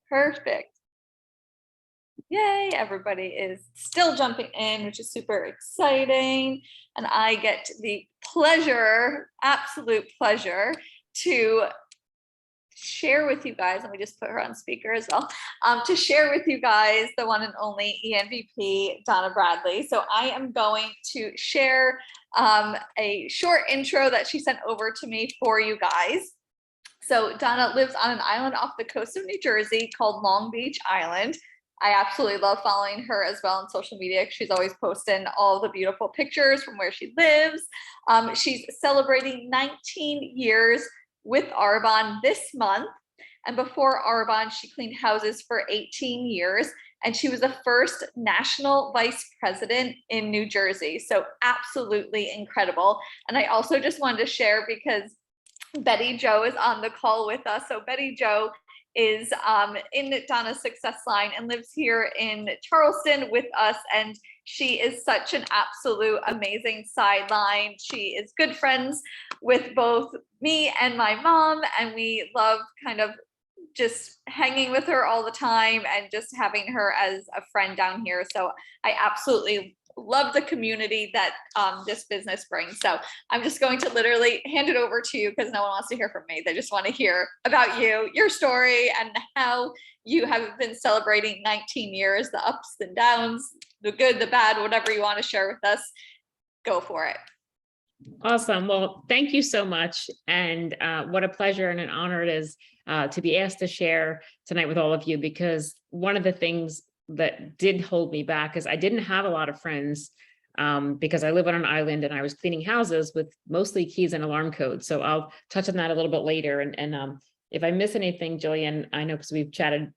Perfect. Yay, everybody is still jumping in, which is super exciting. And I get the pleasure, absolute pleasure, to share with you guys, let me just put her on speaker as well, to share with you guys the one and only ENVP, Donna Bradley. So I am going to share a short intro that she sent over to me for you guys. So Donna lives on an island off the coast of New Jersey called Long Beach Island. I absolutely love following her as well on social media. She's always posting all the beautiful pictures from where she lives. She's celebrating 19 years with Arbonne this month. And before Arbonne, she cleaned houses for 18 years. And she was the first national vice president in New Jersey. So absolutely incredible. And I also just wanted to share because Betty Jo is on the call with us. So Betty Jo is in Donna's success line and lives here in Charleston with us. And she is such an absolute amazing sideline. She is good friends with both me and my mom. And we love kind of just hanging with her all the time and just having her as a friend down here. So I absolutely love the community that this business brings. So I'm just going to literally hand it over to you because no one wants to hear from me. They just want to hear about you, your story, and how you have been celebrating 19 years, the ups and downs, the good, the bad, whatever you want to share with us. Go for it. Awesome. Well, thank you so much. And what a pleasure and an honor it is to be asked to share tonight with all of you, because one of the things that did hold me back is I didn't have a lot of friends because I live on an island and I was cleaning houses with mostly keys and alarm codes. So I'll touch on that a little bit later. And if I miss anything, Jillian, I know because we've chatted,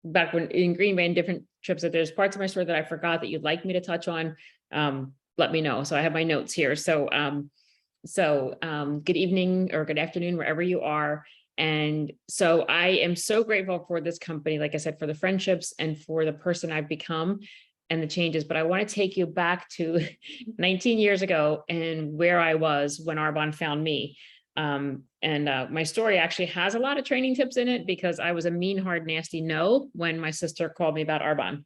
back when in Green Bay and different trips, if there's parts of my story that I forgot that you'd like me to touch on, let me know. So I have my notes here. So good evening or good afternoon, wherever you are. And so I am so grateful for this company, like I said, for the friendships and for the person I've become and the changes. But I want to take you back to 19 years ago and where I was when Arbonne found me. My story actually has a lot of training tips in it because I was a mean, hard, nasty no when my sister called me about Arbonne.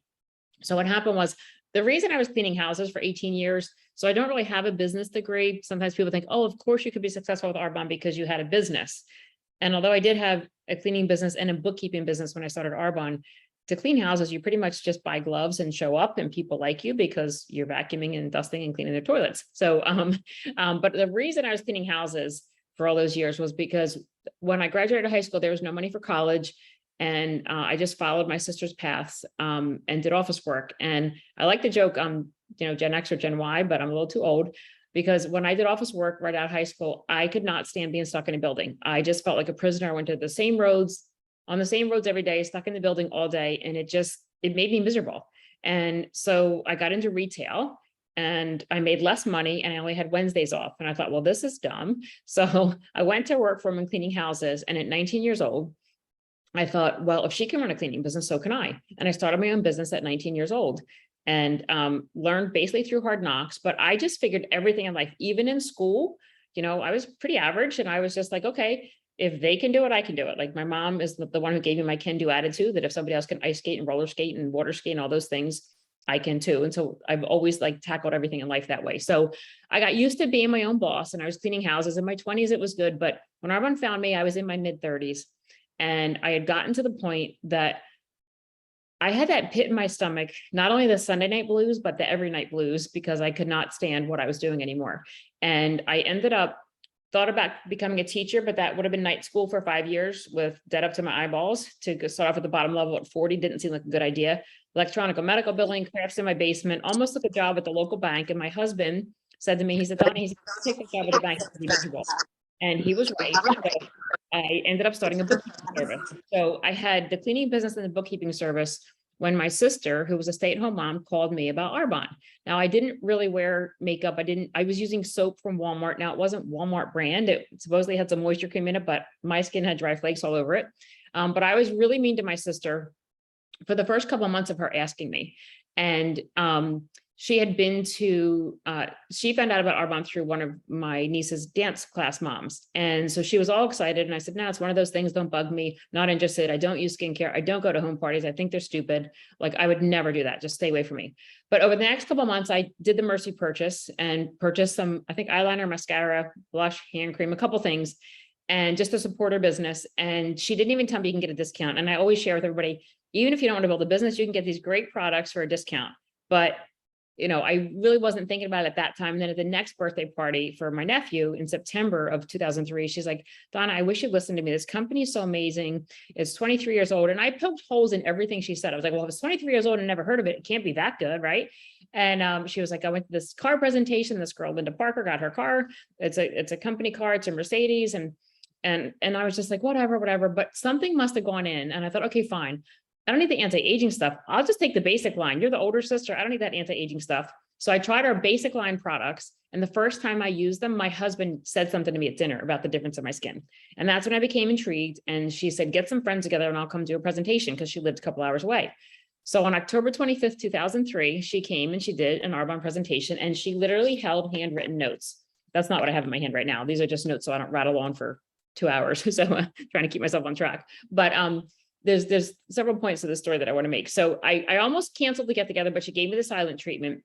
So what happened was the reason I was cleaning houses for 18 years, so I don't really have a business degree. Sometimes people think, oh, of course you could be successful with Arbonne because you had a business. And although I did have a cleaning business and a bookkeeping business when I started Arbonne, to clean houses, you pretty much just buy gloves and show up and people like you because you're vacuuming and dusting and cleaning their toilets. So, but the reason I was cleaning houses for all those years was because when I graduated high school, there was no money for college. And I just followed my sister's paths and did office work. And I like to joke, Gen X or Gen Y, but I'm a little too old. Because when I did office work right out of high school, I could not stand being stuck in a building. I just felt like a prisoner. I went to the same roads, on the same roads every day, stuck in the building all day. And it made me miserable. And so I got into retail and I made less money and I only had Wednesdays off. And I thought, well, this is dumb. So I went to work for them cleaning houses. And at 19 years old, I thought, well, if she can run a cleaning business, so can I. And I started my own business at 19 years old. And learned basically through hard knocks, but I just figured everything in life, even in school, I was pretty average and I was just like, okay, if they can do it, I can do it. Like my mom is the one who gave me my can-do attitude that if somebody else can ice skate and roller skate and water skate and all those things, I can too. And so I've always tackled everything in life that way. So I got used to being my own boss and I was cleaning houses. In my 20s, it was good. But when Arbonne found me, I was in my mid 30s and I had gotten to the point that I had that pit in my stomach, not only the Sunday night blues, but the every night blues, because I could not stand what I was doing anymore. And I thought about becoming a teacher, but that would have been night school for 5 years with debt up to my eyeballs. To start off at the bottom level at 40 didn't seem like a good idea. Electronic or medical billing, crafts in my basement, almost took a job at the local bank. And my husband said to me, he said, Donna, take the job at the bank. And he was right. So I ended up starting a bookkeeping service. So I had the cleaning business and the bookkeeping service when my sister, who was a stay-at-home mom, called me about Arbonne. Now I didn't really wear makeup. I was using soap from Walmart. Now it wasn't Walmart brand. It supposedly had some moisture cream in it, but my skin had dry flakes all over it. But I was really mean to my sister for the first couple of months of her asking me. And she had been to, she found out about Arbonne through one of my niece's dance class moms. And so she was all excited. And I said, no, it's one of those things. Don't bug me. Not interested. I don't use skincare. I don't go to home parties. I think they're stupid. Like I would never do that. Just stay away from me. But over the next couple of months, I did the Mercy purchase and purchased some, I think, eyeliner, mascara, blush, hand cream, a couple things, and just to support her business. And she didn't even tell me you can get a discount. And I always share with everybody, even if you don't want to build a business, you can get these great products for a discount. But I really wasn't thinking about it at that time. And then at the next birthday party for my nephew in September of 2003, she's like, Donna, I wish you'd listen to me. This company is so amazing. It's 23 years old. And I poked holes in everything she said. I was like, well, if it's 23 years old and never heard of it, it can't be that good, right? And she was like, I went to this car presentation. This girl, Linda Parker, got her car. It's a company car. It's a Mercedes. And I was just like, whatever. But something must have gone in. And I thought, okay, fine. I don't need the anti-aging stuff. I'll just take the basic line. You're the older sister. I don't need that anti-aging stuff. So I tried our basic line products. And the first time I used them, my husband said something to me at dinner about the difference in my skin. And that's when I became intrigued. And she said, get some friends together and I'll come do a presentation, because she lived a couple hours away. So on October 25th, 2003, she came and she did an Arbonne presentation, and she literally held handwritten notes. That's not what I have in my hand right now. These are just notes so I don't rattle on for 2 hours. So I'm trying to keep myself on track. But there's several points to the story that I want to make. So I almost canceled the get together, but she gave me the silent treatment.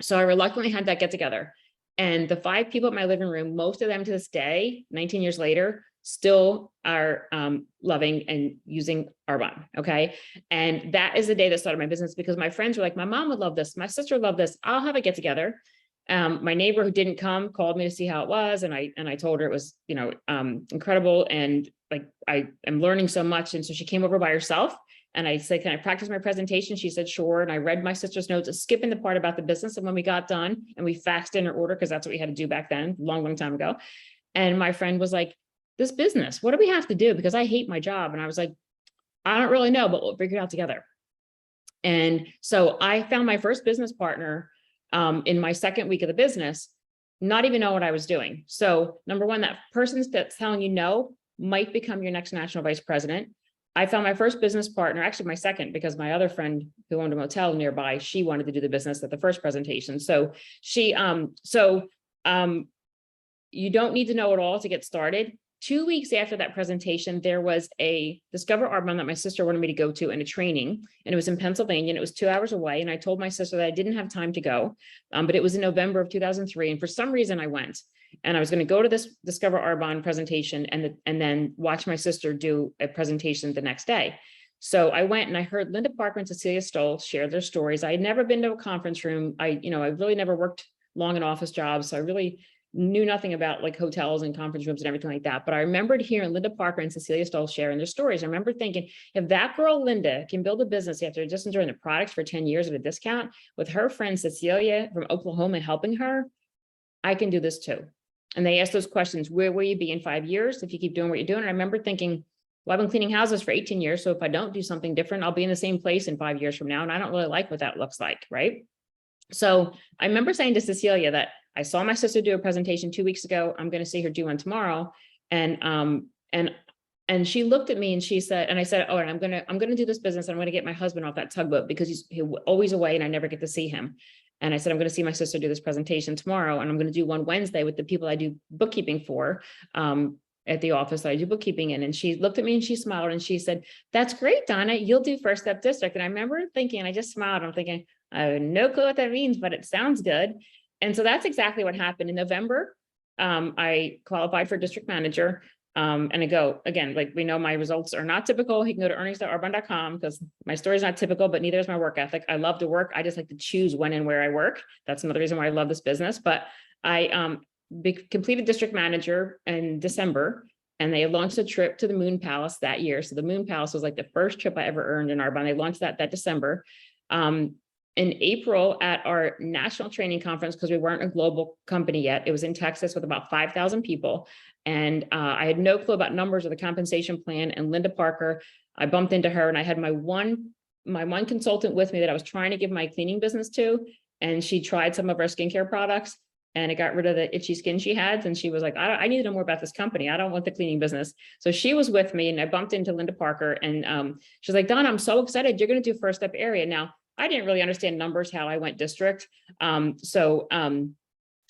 So I reluctantly had that get together. And the 5 people in my living room, most of them to this day, 19 years later, still are loving and using Arbonne. Okay. And that is the day that started my business, because my friends were like, my mom would love this. My sister would love this. I'll have a get together. My neighbor who didn't come called me to see how it was. And I told her it was, incredible. And like, I am learning so much. And so she came over by herself, and I said, can I practice my presentation? She said, sure. And I read my sister's notes, skipping the part about the business. And when we got done and we faxed in her order, because that's what we had to do back then, long time ago. And my friend was like, this business, what do we have to do? Because I hate my job. And I was like, I don't really know, but we'll figure it out together. And so I found my first business partner in my second week of the business, not even know what I was doing. So number one, that person that's telling you no might become your next national vice president. I found my first business partner, actually my second, because my other friend who owned a motel nearby, she wanted to do the business at the first presentation. So you don't need to know it all to get started. 2 weeks after that presentation, there was a Discover Arbonne that my sister wanted me to go to in a training, and it was in Pennsylvania, and it was 2 hours away. And I told my sister that I didn't have time to go, but it was in November of 2003. And for some reason I went, and I was going to go to this Discover Arbonne presentation and then watch my sister do a presentation the next day. So I went and I heard Linda Parker and Cecilia Stoll share their stories. I had never been to a conference room. I really never worked long in office jobs. So I really knew nothing about like hotels and conference rooms and everything like that. But I remembered hearing Linda Parker and Cecilia Stoll sharing their stories. I remember thinking, if that girl, Linda, can build a business after just enjoying the products for 10 years at a discount, with her friend Cecilia from Oklahoma helping her, I can do this too. And they asked those questions: where will you be in 5 years if you keep doing what you're doing? And I remember thinking, well, I've been cleaning houses for 18 years. So if I don't do something different, I'll be in the same place in 5 years from now. And I don't really like what that looks like, right? So I remember saying to Cecilia that I saw my sister do a presentation 2 weeks ago. I'm going to see her do one tomorrow. And she looked at me and she said, and I said, oh, and I'm going to do this business. And I'm going to get my husband off that tugboat because he's always away and I never get to see him. And I said, I'm going to see my sister do this presentation tomorrow. And I'm going to do one Wednesday with the people I do bookkeeping for, at the office that I do bookkeeping in. And she looked at me and she smiled and she said, that's great, Donna, you'll do First Step District. And I remember thinking, I just smiled. I'm thinking, I have no clue what that means, but it sounds good. And so that's exactly what happened in November. I qualified for district manager. And I go, again, like we know my results are not typical. You can go to earnings.arbonne.com because my story is not typical, but neither is my work ethic. I love to work. I just like to choose when and where I work. That's another reason why I love this business. But I completed district manager in December, and they launched a trip to the Moon Palace that year. So the Moon Palace was like the first trip I ever earned in Arbonne. They launched that December. In April at our national training conference, because we weren't a global company yet, it was in Texas with about 5,000 people. And I had no clue about numbers or the compensation plan. And Linda Parker, I bumped into her and I had my one consultant with me that I was trying to give my cleaning business to. And she tried some of our skincare products and it got rid of the itchy skin she had. And she was like, I need to know more about this company. I don't want the cleaning business. So she was with me and I bumped into Linda Parker and she's like, Donna, I'm so excited. You're going to do First Step area. Now, I didn't really understand numbers, how I went district.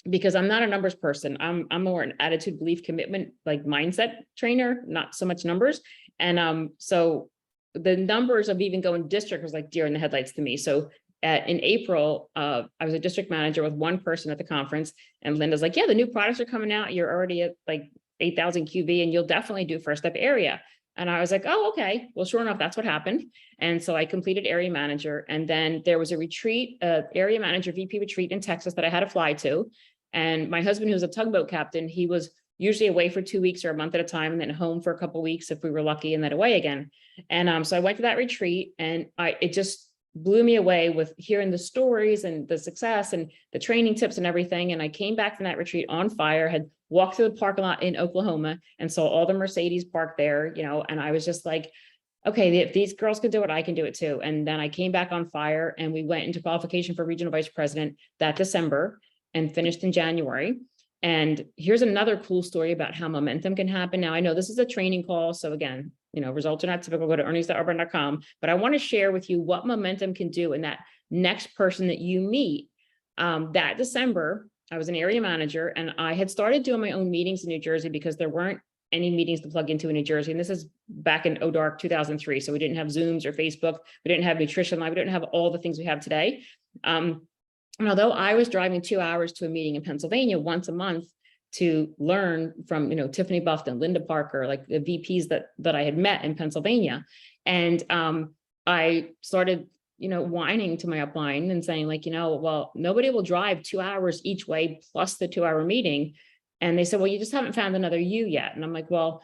Because I'm not a numbers person, I'm more an attitude, belief, commitment, like mindset trainer, not so much numbers. And so the numbers of even going district was like deer in the headlights to me. So in April, I was a district manager with one person at the conference, and Linda's like, yeah, the new products are coming out. You're already at like 8,000 QB and you'll definitely do first step area. And I was like, oh, okay. Well, sure enough, that's what happened. And so I completed area manager. And then there was a retreat, area manager VP retreat in Texas that I had to fly to. And my husband, who's a tugboat captain, he was usually away for 2 weeks or a month at a time, and then home for a couple of weeks if we were lucky, and then away again. And so I went to that retreat, and it just blew me away with hearing the stories and the success and the training tips and everything. And I came back from that retreat on fire, had walked through the parking lot in Oklahoma and saw all the Mercedes parked there, and I was just like, okay, if these girls could do it, I can do it too. And then I came back on fire, and we went into qualification for regional vice president that December and finished in January. And here's another cool story about how momentum can happen. Now, I know this is a training call, so again, results are not typical. Go to earnings.urban.com, but I want to share with you what momentum can do in that next person that you meet. That December, I was an area manager, and I had started doing my own meetings in New Jersey because there weren't any meetings to plug into in New Jersey. And this is back in ODARC 2003. So we didn't have Zooms or Facebook. We didn't have Nutrition Live. We didn't have all the things we have today. And although I was driving 2 hours to a meeting in Pennsylvania once a month to learn from, Tiffany Buffton, Linda Parker, like the VPs that I had met in Pennsylvania. And I started, whining to my upline and saying like, well, nobody will drive 2 hours each way plus the 2-hour meeting. And they said, well, you just haven't found another you yet. And I'm like, well,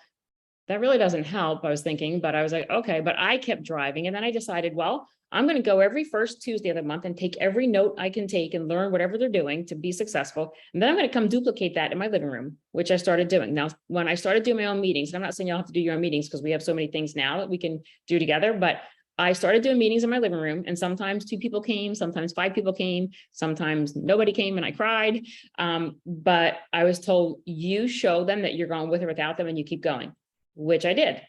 that really doesn't help, I was thinking, but I was like, okay, but I kept driving. And then I decided, well, I'm going to go every first Tuesday of the month and take every note I can take and learn whatever they're doing to be successful. And then I'm going to come duplicate that in my living room, which I started doing. Now, when I started doing my own meetings, and I'm not saying you'll have to do your own meetings because we have so many things now that we can do together, but I started doing meetings in my living room, and sometimes 2 people came, sometimes 5 people came, sometimes nobody came and I cried. But I was told, you show them that you're going with or without them and you keep going, which I did.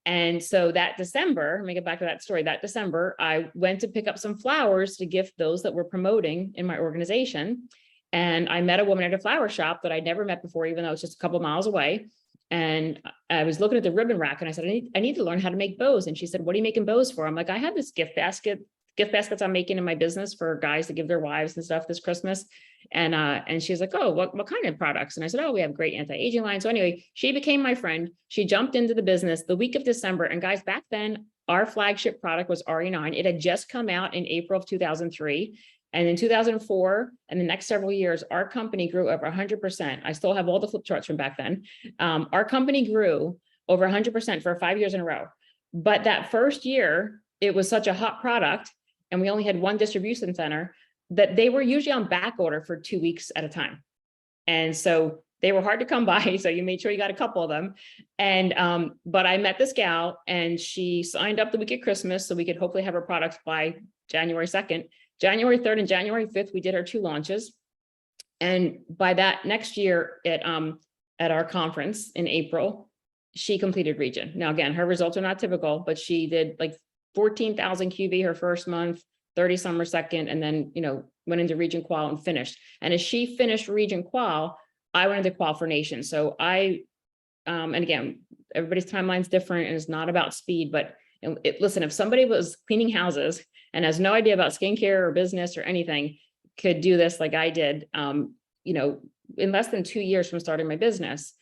And so that December, let me get back to that story. That December, I went to pick up some flowers to gift those that were promoting in my organization. And I met a woman at a flower shop that I'd never met before, even though it's just a couple miles away. And I was looking at the ribbon rack and I said, I need to learn how to make bows. And she said, what are you making bows for? I'm like, I have this gift baskets I'm making in my business for guys to give their wives and stuff this Christmas. And she's like, oh, what kind of products? And I said, oh, we have great anti-aging line. So anyway, she became my friend. She jumped into the business the week of December. And guys, back then, our flagship product was RE9. It had just come out in April of 2003. And in 2004, and the next several years, our company grew over 100%. I still have all the flip charts from back then. Our company grew over 100% for 5 years in a row. But that first year, it was such a hot product, and we only had one distribution center, that they were usually on back order for 2 weeks at a time. And so they were hard to come by. So you made sure you got a couple of them. And, but I met this gal, and she signed up the week of Christmas so we could hopefully have her products by January 2nd. January 3rd and January 5th, we did our 2 launches. And by that next year at our conference in April, she completed region. Now, again, her results are not typical, but she did like 14,000 QV her first month, 30 some her second, and then, went into region qual and finished. And as she finished region qual, I went into qual for nation. So and again, everybody's timeline's different and it's not about speed, but listen, if somebody was cleaning houses and has no idea about skincare or business or anything, could do this like I did, in less than 2 years from starting my business,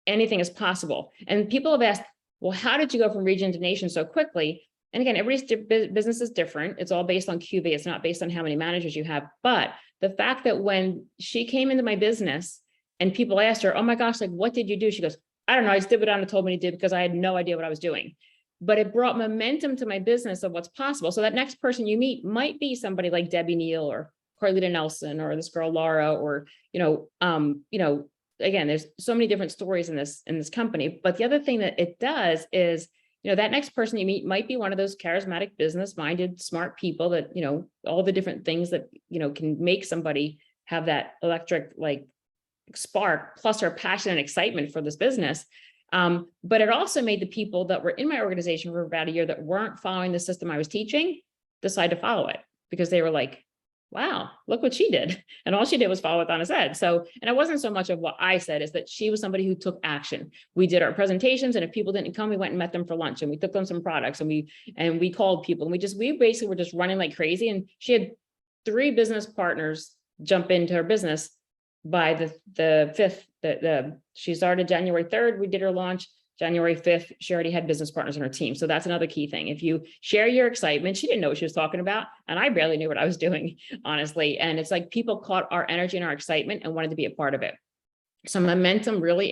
anything is possible. And people have asked, well, how did you go from region to nation so quickly? And again, everybody's business is different. It's all based on QV. It's not based on how many managers you have. But the fact that when she came into my business and people asked her, oh my gosh, like, what did you do? She goes, I don't know. I just did what Donna told me to do because I had no idea what I was doing. But it brought momentum to my business of what's possible. So that next person you meet might be somebody like Debbie Neal or Carlita Nelson or this girl Laura, or again, there's so many different stories in this company. But the other thing that it does is, that next person you meet might be one of those charismatic, business-minded, smart people that, all the different things that, can make somebody have that electric like spark, plus our passion and excitement for this business. But it also made the people that were in my organization for about a year that weren't following the system I was teaching decide to follow it because they were like, wow, look what she did. And all she did was follow what Donna said. So, and it wasn't so much of what I said, is that she was somebody who took action. We did our presentations, and if people didn't come, we went and met them for lunch, and we took them some products, and we called people, and we basically were just running like crazy. And she had 3 business partners jump into her business by the 5th. She started January 3rd. We did her launch. January 5th, she already had business partners on her team. So that's another key thing. If you share your excitement, she didn't know what she was talking about. And I barely knew what I was doing, honestly. And it's like people caught our energy and our excitement and wanted to be a part of it. So momentum really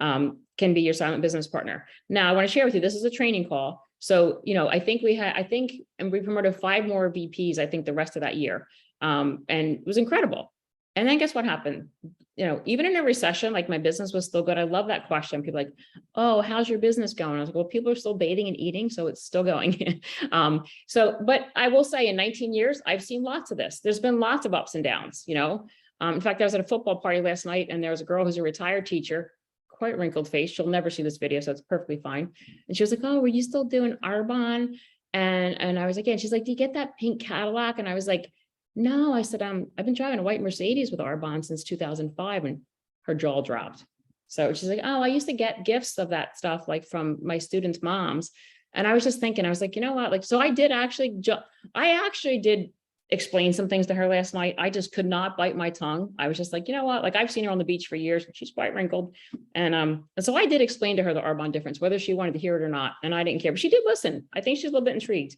can be your silent business partner. Now I want to share with you, this is a training call. So, I think and we promoted 5 more VPs, I think the rest of that year. And it was incredible. And then guess what happened? Even in a recession, like my business was still good. I love that question. People are like, oh, how's your business going? I was like, well, people are still bathing and eating, so it's still going. But I will say in 19 years, I've seen lots of this. There's been lots of ups and downs, in fact, I was at a football party last night, and there was a girl who's a retired teacher, quite wrinkled face. She'll never see this video, so it's perfectly fine. And she was like, oh, were you still doing Arbonne? And I was like, yeah. And she's like, do you get that pink Cadillac? And I was like, no. I said, I've been driving a white Mercedes with Arbonne since 2005, and her jaw dropped. So she's like, oh, I used to get gifts of that stuff, like from my students' moms. And I was just thinking, I was like, you know what? Like, so I actually did explain some things to her last night. I just could not bite my tongue. I was just like, you know what? Like, I've seen her on the beach for years. She's quite wrinkled. And so I did explain to her the Arbonne difference, whether she wanted to hear it or not. And I didn't care, but she did listen. I think she's a little bit intrigued.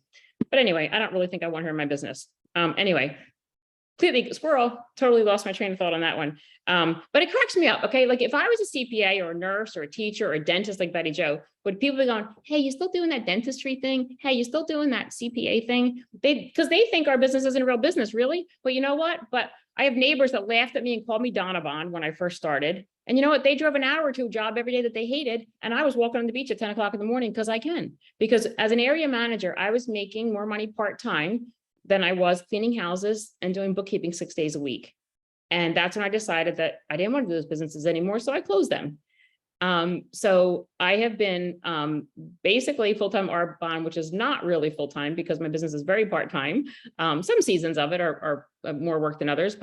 But anyway, I don't really think I want her in my business. Anyway, completely squirrel, totally lost my train of thought on that one. But it cracks me up. Okay. Like if I was a CPA or a nurse or a teacher or a dentist like Betty Jo, would people be going, hey, you still doing that dentistry thing? Hey, you still doing that CPA thing? Because they think our business isn't a real business, really. But you know what? But I have neighbors that laughed at me and called me Donna Bond when I first started. And you know what? They drove an hour to a job every day that they hated. And I was walking on the beach at 10 o'clock in the morning because I can. Because as an area manager, I was making more money part-time than I was cleaning houses and doing bookkeeping 6 days a week. And that's when I decided that I didn't want to do those businesses anymore. So I closed them. So I have been basically full-time Arbonne, which is not really full-time because my business is very part-time. Some seasons of it are more work than others,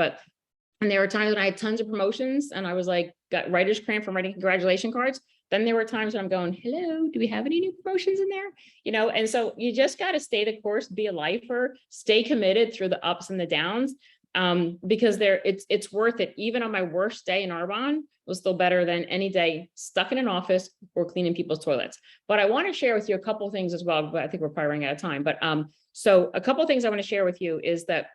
and there were times when I had tons of promotions and I was like, got writer's cramp from writing congratulation cards. Then there were times when I'm going, hello, do we have any new promotions in there? And so you just got to stay the course, be a lifer, stay committed through the ups and the downs, because it's worth it. Even on my worst day in Arbonne was still better than any day stuck in an office or cleaning people's toilets. But I want to share with you a couple of things as well, but I think we're probably running out of time. But so a couple of things I want to share with you is that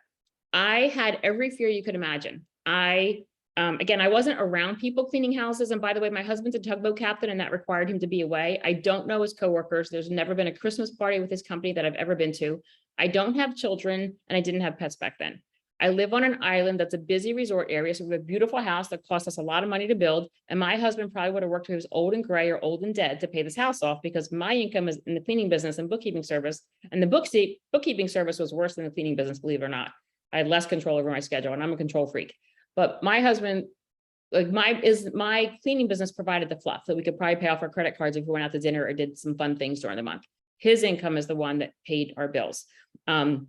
I had every fear you could imagine. Again, I wasn't around people cleaning houses. And by the way, my husband's a tugboat captain and that required him to be away. I don't know his coworkers. There's never been a Christmas party with his company that I've ever been to. I don't have children and I didn't have pets back then. I live on an island that's a busy resort area. So we have a beautiful house that cost us a lot of money to build. And my husband probably would have worked when he was old and gray or old and dead to pay this house off because my income is in the cleaning business and bookkeeping service. And the bookkeeping service was worse than the cleaning business, believe it or not. I had less control over my schedule and I'm a control freak. But my husband, like my cleaning business provided the fluff that we could probably pay off our credit cards if we went out to dinner or did some fun things during the month. His income is the one that paid our bills. And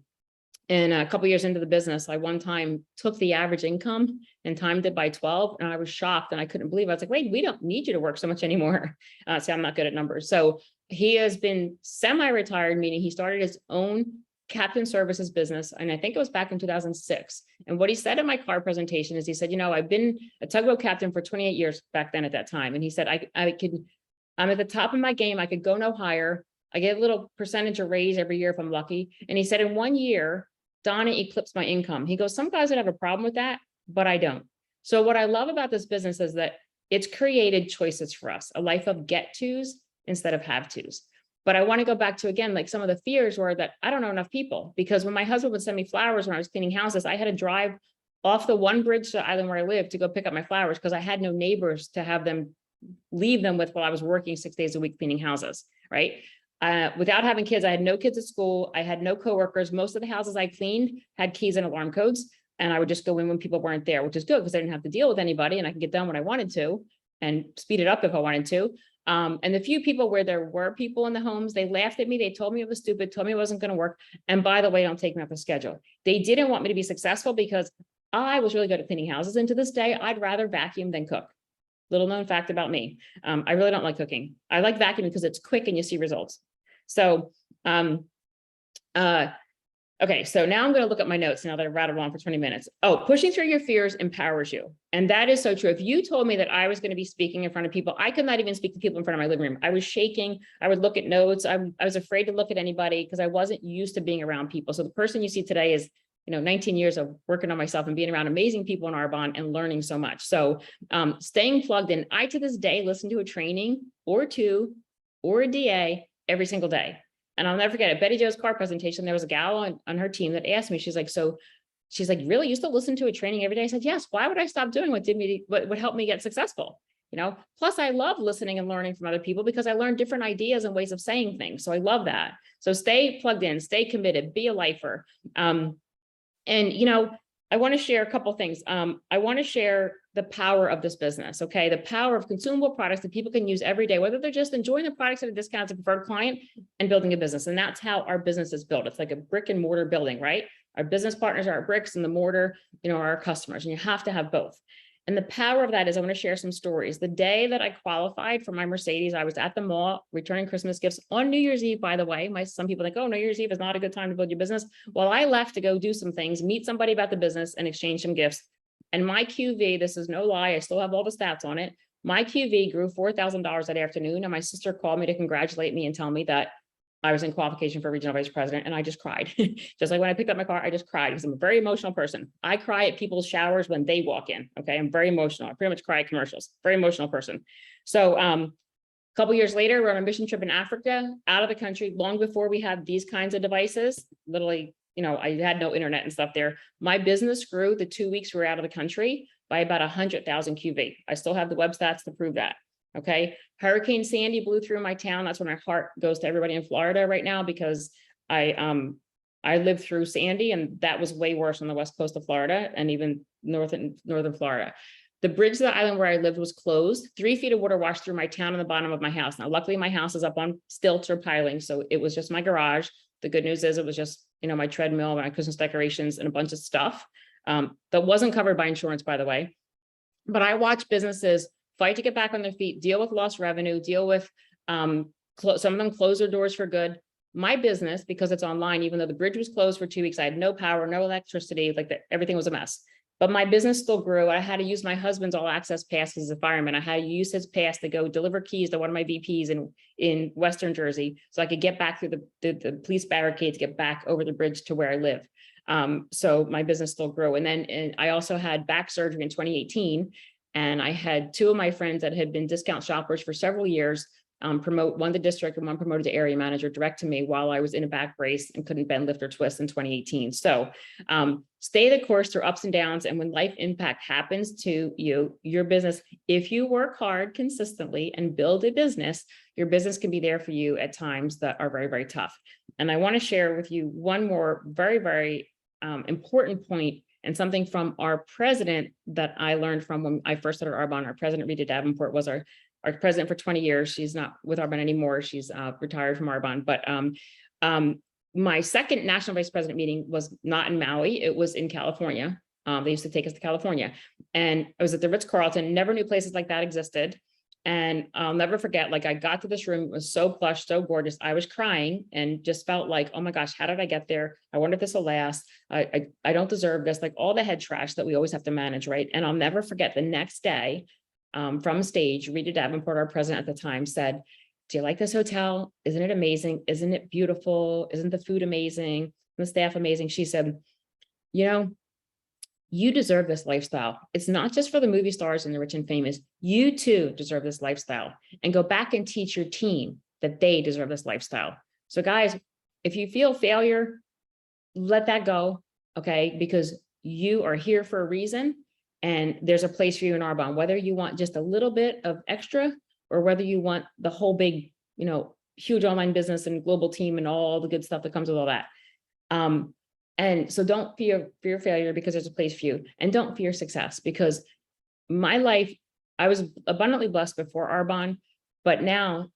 a couple of years into the business, I one time took the average income and timed it by 12. And I was shocked and I couldn't believe it. I was like, wait, we don't need you to work so much anymore. See, I'm not good at numbers. So he has been semi-retired, meaning he started his own captain services business. And I think it was back in 2006. And what he said in my car presentation is he said, I've been a tugboat captain for 28 years back then at that time. And he said, I'm at the top of my game. I could go no higher. I get a little percentage of raise every year if I'm lucky. And he said, in 1 year, Donna eclipsed my income. He goes, some guys would have a problem with that, but I don't. So what I love about this business is that it's created choices for us, a life of get tos instead of have tos. But I want to go back to, again, like some of the fears were that I don't know enough people, because when my husband would send me flowers when I was cleaning houses, I had to drive off the one bridge to the island where I lived to go pick up my flowers because I had no neighbors to have them leave them with while I was working 6 days a week cleaning houses, right? Without having kids, I had no kids at school. I had no coworkers. Most of the houses I cleaned had keys and alarm codes. And I would just go in when people weren't there, which is good because I didn't have to deal with anybody and I could get done when I wanted to and speed it up if I wanted to. And the few people where there were people in the homes, they laughed at me. They told me it was stupid, told me it wasn't going to work. And by the way, don't take me off the schedule. They didn't want me to be successful because I was really good at cleaning houses. And to this day, I'd rather vacuum than cook. Little known fact about me. I really don't like cooking. I like vacuuming because it's quick and you see results. So, okay, so now I'm going to look at my notes now that I've rattled on for 20 minutes. Oh, pushing through your fears empowers you. And that is so true. If you told me that I was going to be speaking in front of people, I could not even speak to people in front of my living room. I was shaking. I would look at notes. I was afraid to look at anybody because I wasn't used to being around people. So the person you see today is, 19 years of working on myself and being around amazing people in Arbonne and learning so much. So staying plugged in. I, to this day, listen to a training or two or a DA every single day. And I'll never forget it. Betty Jo's car presentation, there was a gal on her team that asked me, she's like, really, you still listen to a training every day? I said, yes. Why would I stop doing what would help me get successful? Plus I love listening and learning from other people because I learned different ideas and ways of saying things. So I love that. So stay plugged in, stay committed, be a lifer. And I want to share a couple things. I want to share the power of this business. Okay. The power of consumable products that people can use every day, whether they're just enjoying the products at a discount as a preferred client and building a business. And that's how our business is built. It's like a brick and mortar building, right? Our business partners are our bricks and the mortar, are our customers, and you have to have both. And the power of that is I want to share some stories. The day that I qualified for my Mercedes, I was at the mall returning Christmas gifts on New Year's Eve, by the way. Some people think, oh, New Year's Eve is not a good time to build your business. Well, I left to go do some things, meet somebody about the business and exchange some gifts. And my QV, this is no lie, I still have all the stats on it. My QV grew $4,000 that afternoon. And my sister called me to congratulate me and tell me that I was in qualification for regional vice president, and I just cried. Just like when I picked up my car, I just cried because I'm a very emotional person. I cry at people's showers when they walk in. Okay. I'm very emotional. I pretty much cry at commercials, very emotional person. So, a couple years later, we're on a mission trip in Africa, out of the country, long before we had these kinds of devices. Literally, I had no internet and stuff there. My business grew the 2 weeks we were out of the country by about 100,000 QV. I still have the web stats to prove that. Okay. Hurricane Sandy blew through my town. That's when my heart goes to everybody in Florida right now, because I lived through Sandy, and that was way worse on the west coast of Florida and even northern Florida. The bridge to the island where I lived was closed. 3 feet of water washed through my town and the bottom of my house. Now, luckily my house is up on stilts or piling, so it was just my garage. The good news is it was just, my treadmill, my Christmas decorations, and a bunch of stuff that wasn't covered by insurance, by the way. But I watched businesses fight to get back on their feet, deal with lost revenue, deal with some of them close their doors for good. My business, because it's online, even though the bridge was closed for 2 weeks, I had no power, no electricity, everything was a mess. But my business still grew. I had to use my husband's all access pass as a fireman. I had to use his pass to go deliver keys to one of my VPs in Western Jersey, so I could get back through the police barricades, get back over the bridge to where I live. So my business still grew. And then I also had back surgery in 2018. And I had 2 of my friends that had been discount shoppers for several years promote, one to district and one promoted to area manager, direct to me while I was in a back brace and couldn't bend, lift, or twist in 2018. So stay the course through ups and downs. And when life impact happens to you, your business, if you work hard consistently and build a business, your business can be there for you at times that are very, very tough. And I want to share with you one more very, very important point, and something from our president that I learned from when I first started Arbonne. Our president, Rita Davenport, was our president for 20 years. She's not with Arbonne anymore. She's retired from Arbonne. But my second national vice president meeting was not in Maui. It was in California. They used to take us to California. And I was at the Ritz-Carlton, never knew places like that existed. And I'll never forget, I got to this room, it was so plush, so gorgeous. I was crying and just felt like, oh my gosh, how did I get there? I wonder if this will last. I don't deserve this, all the head trash that we always have to manage, right? And I'll never forget the next day from stage, Rita Davenport, our president at the time, said, do you like this hotel? Isn't it amazing? Isn't it beautiful? Isn't the food amazing? The staff amazing? She said, you deserve this lifestyle. It's not just for the movie stars and the rich and famous. You too deserve this lifestyle, and go back and teach your team that they deserve this lifestyle. So guys, if you feel failure, let that go. Okay. Because you are here for a reason, and there's a place for you in Arbonne, whether you want just a little bit of extra or whether you want the whole big, huge online business and global team and all the good stuff that comes with all that. And so don't fear failure, because there's a place for you, and don't fear success, because my life, I was abundantly blessed before Arbonne. But now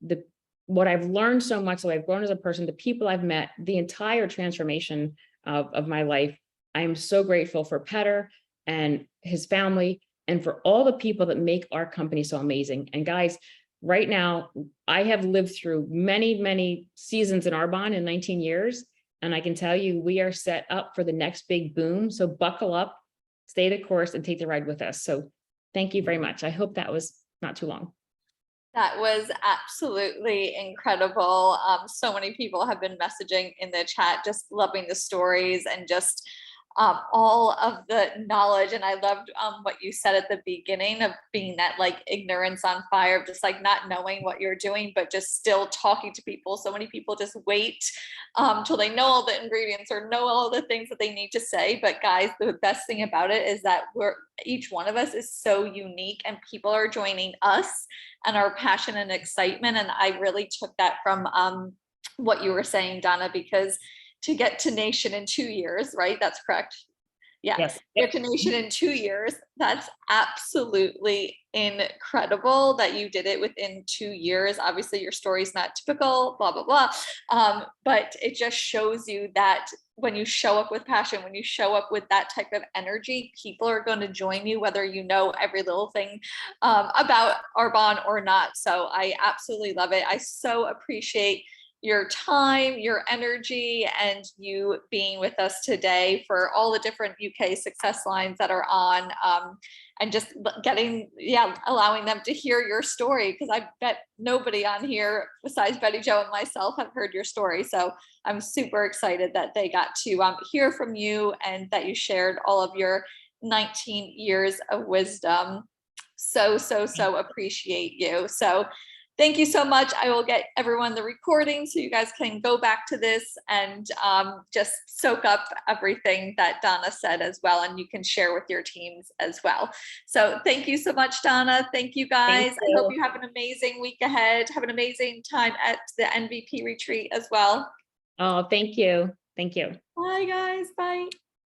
what I've learned so much, so I've grown as a person, the people I've met, the entire transformation of my life. I am so grateful for Petter and his family and for all the people that make our company so amazing. And guys, right now, I have lived through many, many seasons in Arbonne in 19 years. And I can tell you, we are set up for the next big boom. So buckle up, stay the course, and take the ride with us. So thank you very much. I hope that was not too long. That was absolutely incredible. So many people have been messaging in the chat, just loving the stories and just all of the knowledge. And I loved what you said at the beginning of being that like ignorance on fire, of just like not knowing what you're doing, but just still talking to people. So many people just wait till they know all the ingredients or know all the things that they need to say. But guys, the best thing about it is that each one of us is so unique, and people are joining us and our passion and excitement. And I really took that from what you were saying, Donna, because to get to nation in 2 years, right? That's correct. Yeah. Yes. Get to nation in 2 years. That's absolutely incredible that you did it within 2 years. Obviously, your story is not typical, blah, blah, blah. But it just shows you that when you show up with passion, when you show up with that type of energy, people are going to join you, whether you know every little thing about Arbonne or not. So I absolutely love it. I so appreciate your time, your energy, and you being with us today for all the different UK success lines that are on, and just allowing them to hear your story, because I bet nobody on here besides Betty Jo and myself have heard your story. So I'm super excited that they got to hear from you and that you shared all of your 19 years of wisdom. So appreciate you. So thank you so much. I will get everyone the recording so you guys can go back to this and just soak up everything that Donna said as well. And you can share with your teams as well. So thank you so much, Donna. Thank you guys. Thank you. I hope you have an amazing week ahead. Have an amazing time at the MVP retreat as well. Oh, thank you. Thank you. Bye guys. Bye.